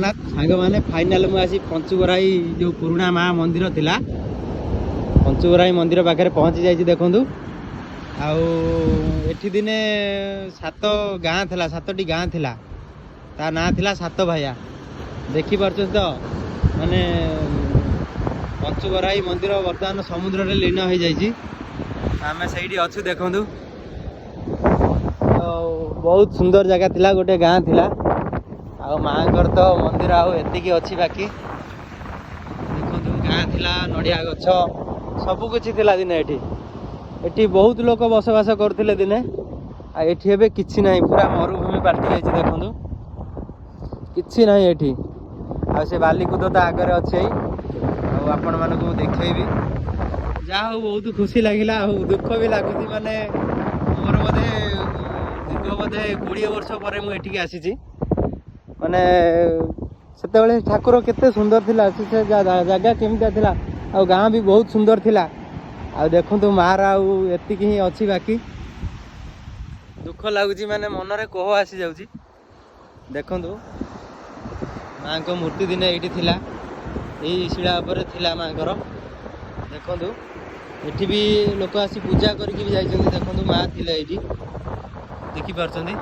सांग मैंने फाइनाल मुझे पंचुगराई जो पुराणा माँ मंदिर थिला पंचुगराई मंदिर पाखे पहुँची जाइए देखु आठी दिने 7 गाँ थिला 7टी गाँ थिला ता ना थिला 7 भाइया देखिपार तो माने पंचुगराई मंदिर बर्तमान समुद्र रे लीन हो जाइए आम से अच्छु देखु तो बहुत सुंदर जगह थिला गोटे गाँ थिला आ माँ तो मंदिर आती अच्छी बाकी देखो गाँ थिला नड़िया गछ सबकिछि थिला दिने एठी बहुत लोग बसवास करते दिने एठी एबे किछि नाही पूरा मरुभूमि पाल्टी जाइए देखो किछि नाही एठी आ से बालीकुद तो आगे अच्छे आपण मानू देखी जा हो बहुत खुशी लगिला दुख भी लगुच माने मोर बोधे दीर्घ बोधे 20 वर्ष पर मुझे आसी माने से ठाकुर केते सुंदर थिला से जगह केमिता थिला आ गाँ भी बहुत सुंदर थिला आ देखु मार आती ही अच्छी बाकी दुख लगुच माने मनरे कोह आसी जाउची देखु माँ को मूर्ति दिने ये थिला यही शिला उपर थिला माँ को देखु एठी भी लोक आसी पूजा करके भी जाइछन्ति देखु माँ थिला ये देखि पारछन्ति।